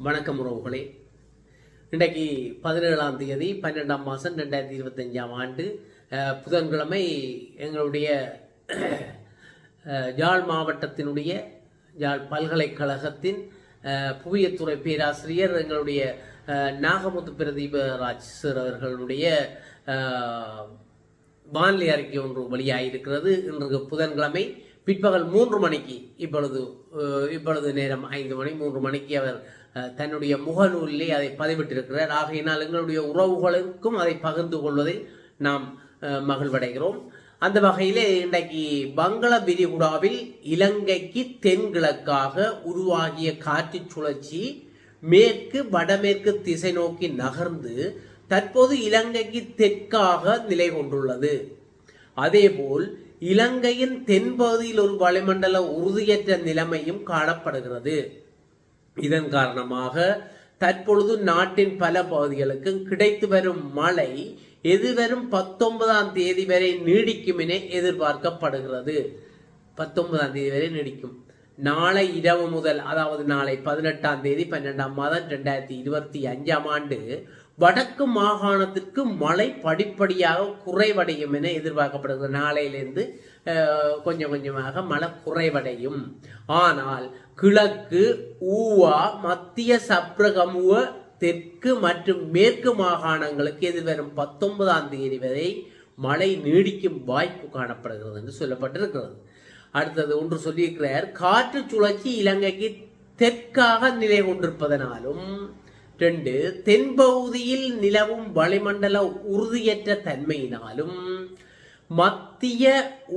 வணக்கம் உறவுகளே. இன்றைக்கு 17ஆம் தேதி 12ஆம் மாதம் 2025ஆம் ஆண்டு புதன்கிழமை. எங்களுடைய யாழ் மாவட்டத்தினுடைய யாழ் பல்கலைக்கழகத்தின் புவியியத்துறை பேராசிரியர் எங்களுடைய நாகமுத்து பிரதீபராஜ் சார் அவர்களுடைய வானிலை அறிக்கை ஒன்று வெளியாகியிருக்கிறது. இன்று புதன்கிழமை பிற்பகல் 3 மணிக்கு, இப்பொழுது நேரம் 5 மணி, 3 மணிக்கு அவர் தன்னுடைய முகநூலிலே அதை பதிவிட்டிருக்கிறார். ஆகையினால் எங்களுடைய உறவுகளுக்கும் அதை பகிர்ந்து கொள்வதில் நாம் மகிழ்வடைகிறோம். அந்த வகையிலே இன்றைக்கு வங்கள விரிகுடாவில் இலங்கைக்கு தென்கிழக்காக உருவாகிய காற்று சுழற்சி மேற்கு வடமேற்கு திசை நோக்கி நகர்ந்து தற்போது இலங்கைக்கு தெற்காக நிலை கொண்டுள்ளது. அதேபோல் இலங்கையின் தென்பகுதியில் ஒரு வளிமண்டல உறுதியற்ற நிலைமையும் காணப்படுகிறது. இதன் காரணமாக தற்பொழுது நாட்டின் பல பகுதிகளுக்கு கிடைத்து வரும் மழை எதிர்வரும் 19ஆம் தேதி வரை நீடிக்கும் என எதிர்பார்க்கப்படுகிறது. 19ஆம் தேதி வரை நீடிக்கும். நாளை இரவு முதல், அதாவது நாளை 18ஆம் தேதி 12ஆம் மாதம் 2025ஆம் ஆண்டு வடக்கு மாகாணத்திற்கு மழை படிப்படியாக குறைவடையும் என எதிர்பார்க்கப்படுகிறது. நாளையிலிருந்து கொஞ்சம் கொஞ்சமாக மழை குறைவடையும். ஆனால் கிழக்கு, ஊவா, மத்திய சப்ரகமுவ, தெற்கு மற்றும் மேற்கு மாகாணங்களுக்கு எதிர்வரும் 19ஆம் தேதி வரை மழை நீடிக்கும் வாய்ப்பு காணப்படுகிறது என்று சொல்லப்பட்டிருக்கிறது. அடுத்தது ஒன்று சொல்லியிருக்கிறார். காற்று சுழற்சி இலங்கைக்கு தெற்காக நிலை கொண்டிருப்பதனாலும், 2 தென்பகுதியில் நிலவும் வளிமண்டல உறுதியற்ற தன்மையினாலும் மத்திய,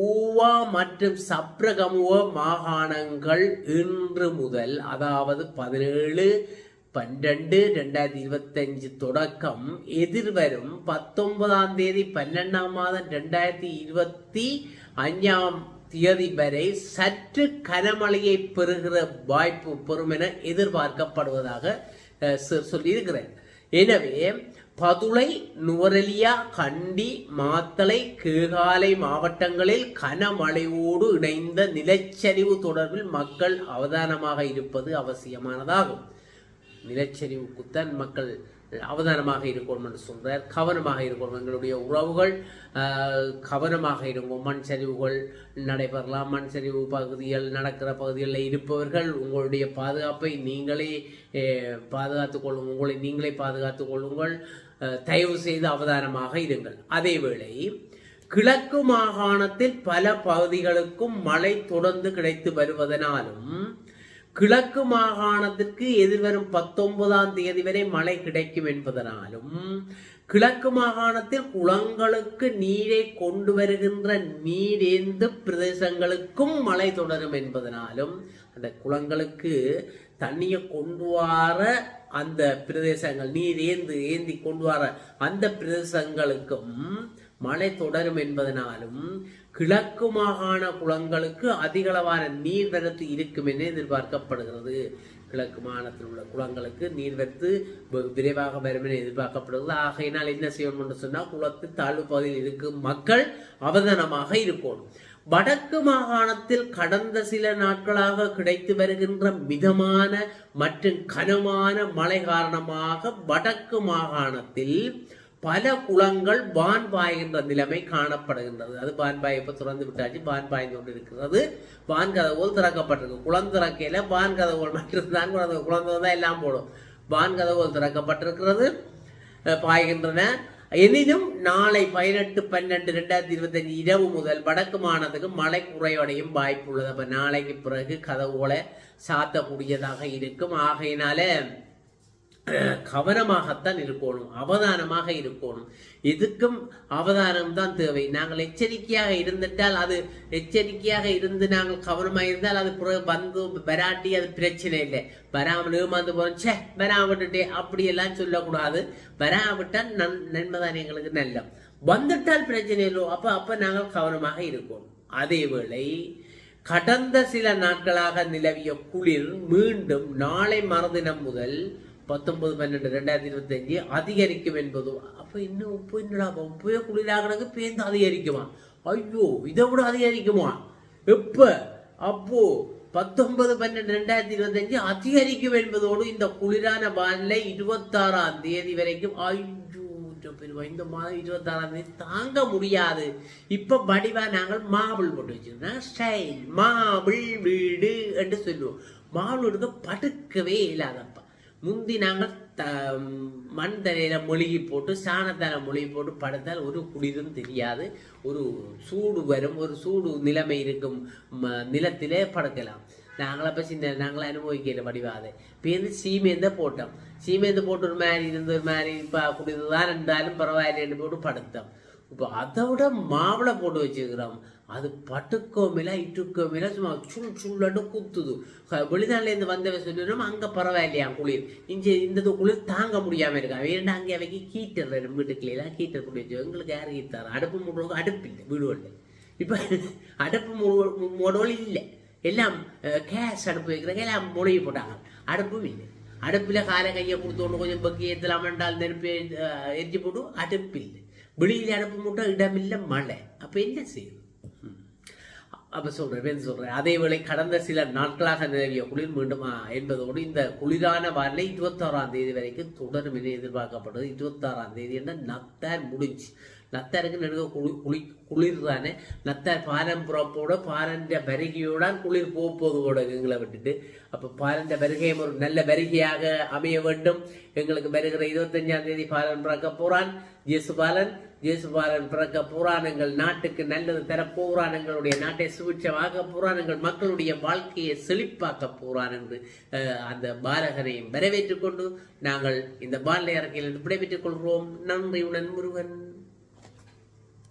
ஊவா மற்றும் சப்ரகமுவ மாகாணங்கள் இன்று முதல், அதாவது 17/12/2025 தொடக்கம் எதிர்வரும் 19ஆம் தேதி 12ஆம் மாதம் 2025ஆம் தேதி வரை சற்று கனமழையை பெறுகிற வாய்ப்பு பெறும் என எதிர்பார்க்கப்படுவதாக சொல்லியிருக்கிறேன். எனவே பதுளை, நுவரெலியா, கண்டி, மாத்தளை, கேகாலை மாவட்டங்களில் கனமழையோடு இணைந்த நிலச்சரிவு தொடர்பில் மக்கள் அவதானமாக இருப்பது அவசியமானதாகும். நிலச்சரிவுக்குத்தான் மக்கள் அவதானமாக இருக்கணும் என்று சொல்றார். கவனமாக இருக்கணும். எங்களுடைய உறவுகள் கவனமாக இருக்கும். மண் சரிவுகள் நடைபெறலாம். மண் சரிவு பகுதிகள் நடக்கிற பகுதிகளில் இருப்பவர்கள் உங்களுடைய பாதுகாப்பை நீங்களே பாதுகாத்துக் கொள்ளுங்கள். உங்களை நீங்களே பாதுகாத்துக் கொள்ளுங்கள். தயவு செய்து அவதானமாக இருங்கள். அதேவேளை கிழக்கு மாகாணத்தில் பல பகுதிகளுக்கும் மழை தொடர்ந்து கிடைத்து வருவதனாலும் கிழக்கு மாகாணத்திற்கு எதிர்வரும் 19ஆம் தேதி வரை மழை கிடைக்கும் என்பதனாலும் கிழக்கு மாகாணத்தில் குளங்களுக்கு நீரை கொண்டு வருகின்ற நீரேந்து பிரதேசங்களுக்கும் மழை தொடரும் என்பதனாலும் அந்த குளங்களுக்கு தண்ணியை கொண்டு வர அந்த பிரதேசங்கள், நீர் ஏந்தி கொண்டு வர அந்த பிரதேசங்களுக்கும் மழை தொடரும் என்பதனாலும் கிழக்கு மாகாண குளங்களுக்கு அதிகளவான நீர்வரத்து இருக்கும் என எதிர்பார்க்கப்படுகிறது. கிழக்கு மாகாணத்தில் உள்ள குளங்களுக்கு நீர்வரத்து விரைவாக வரும் என எதிர்பார்க்கப்படுகிறது. ஆகையினால் என்ன செய்யணும் என்று சொன்னால், குளத்து தாழ்வு பகுதியில் இருக்கும் மக்கள் அவதானமாக இருக்கணும். வடக்கு மாகாணத்தில் கடந்த சில நாட்களாக கிடைத்து வருகின்ற மிதமான மற்றும் கனமான மழை காரணமாக வடக்கு மாகாணத்தில் பல குளங்கள் வான் பாய்கின்ற நிலைமை காணப்படுகின்றது. அது வான் பாய் இப்ப திறந்து விட்டாச்சு. வான் பாய்ந்து கொண்டு இருக்கிறது. வான் கதவுகள் திறக்கப்பட்டிருக்கு. குளம் திறக்கையில வான் கதவுகள் மட்டும்தான், குளம் எல்லாம் போடும். வான் கதவுகள் திறக்கப்பட்டிருக்கிறது, பாய்கின்றன. எனினும் நாளை 18/12/2025 இரவு முதல் வடக்கு மாகாணத்துக்கு மழை குறைவடையும் வாய்ப்பு உள்ளது. அப்ப நாளைக்கு பிறகு கதவுகளை சாத்தக்கூடியதாக இருக்கும். ஆகையினால கவனமாகத்தான் இருக்கணும், அவதானமாக இருக்கணும். இதுக்கும் அவதானம் தான் தேவை. நாங்கள் எச்சரிக்கையாக இருந்துட்டால், அது எச்சரிக்கையாக இருந்து நாங்கள் கவனமாக இருந்தால் அது வந்து வராட்டி அது பிரச்சனை இல்லை. வராமல் ஏமாந்து போறோம், வராவிட்டுட்டே அப்படியெல்லாம் சொல்லக்கூடாது. வராவிட்டால் நன்மைதான் எங்களுக்கு நல்ல. வந்துட்டால் பிரச்சனை இல்லை. அப்ப நாங்கள் கவனமாக இருக்கணும். அதேவேளை கடந்த சில நாட்களாக நிலவிய குளிர் மீண்டும் நாளை மறுதினம் முதல் 19/12/2025 அதிகரிக்கும் என்பது. அப்ப இன்னும் உப்பு குளிராக பேருந்து அதிகரிக்குமா? ஐயோ, இதை விட அதிகரிக்குமா? எப்ப? அப்போ 19/12/2025 அதிகரிக்கும் என்பதோடு இந்த குளிரான வானிலை 26ஆம் தேதி வரைக்கும் இந்த மாதம் 26ஆம் தேதி தாங்க முடியாது. இப்ப வடிவா நாங்கள் மாபிள் போட்டு வச்சிருக்கோம். ஸ்டைல் மாபிள் வீடு என்று சொல்லுவோம். மாபிள் எடுத்து படுக்கவே இல்லாதப்பா. முந்தி நாங்கள் மண் தரையில மொழிகி போட்டு சாணத்தால மொழிகி போட்டு படுத்தால் ஒரு குளிரும் தெரியாது, ஒரு சூடு வரும், ஒரு சூடு நிலைமை இருக்கும் நிலத்திலே படுக்கலாம். நாங்கள பசி நாங்களும் அனுபவிக்கல வடிவாதை. இப்போ சீமேந்த போட்டோம். சீமேந்து போட்டு ஒரு மாதிரி இருந்து ஒரு மாதிரி இப்போ குடிதான் இருந்தாலும் பரவாயில்லைன்னு போட்டு படுத்தோம். இப்போ அதை விட மாவுளை போட்டு வச்சுக்கிறோம். அது பட்டுக்கோமில இட்டுக்கோமில சும்மா சுள்ளன்னு குத்துது. வெளிநாட்டிலேருந்து வந்தவன் சொல்லிடும் அங்கே பரவாயில்லையா குளிர், இந்த குளிர் தாங்க முடியாமல் இருக்கா. வேண்டாம் அங்கே அவைக்கு கீட்டர் வரும். வீட்டுக்குலாம் கீட்டர் போட்டு வச்சு எங்களுக்கு யார் கீட்டார்? அடுப்பு மூடுறவங்க அடுப்பு இல்லை வீடுகளில். இப்போ அடுப்பு மூடோல் இல்லை, எல்லாம் கேஸ் அடுப்பு வைக்கிறாங்க, எல்லாம் மொழியை போட்டாங்க. அடுப்பும் இல்லை. அடுப்பில் காலை கையை கொடுத்தோன்னு கொஞ்சம் பக்கி ஏற்றலாம் என்றால் நெருப்பை எரிஞ்சு போட்டு அடுப்பு இல்லை. வெளியில் அடுப்பு மூட்டை இடமில்லை, மழை. அப்போ என்ன செய்யுது? அப்ப சொல்றேன். அதே வேளை கடந்த சில நாட்களாக நிலவிய குளிர் மீண்டுமா என்பதோடு இந்த குளிரான வானிலை 26ஆம் தேதி வரைக்கும் தொடரும் என எதிர்பார்க்கப்படுது. 26ஆம் தேதி என்ன நத்தார் முடிஞ்சு. நத்தாருக்கு நடுக்க குளிர் தானே. நத்தார் பாலம் புறப்போட பாரண்ட வருகையோடான் குளிர் போகுது கூட எங்களை விட்டுட்டு. அப்ப பாரண்ட வருகையும் ஒரு நல்ல வருகையாக அமைய வேண்டும். எங்களுக்கு வருகிற 25ஆம் தேதி பாலன் பிறக்க போறான். ஜேசுபாலன் பிறக்க போறான். எங்கள் நாட்டுக்கு நல்லது தர போறான். எங்களுடைய நாட்டை சுபிட்சமாக போறான். எங்கள் மக்களுடைய வாழ்க்கையை செழிப்பாக்க போறான் என்று அந்த பாலகனையும் வரவேற்றுக் கொண்டு நாங்கள் இந்த பாலை அரக்கையில் விடைபெற்றுக் கொள்கிறோம். நன்றியுடன் முருகன்.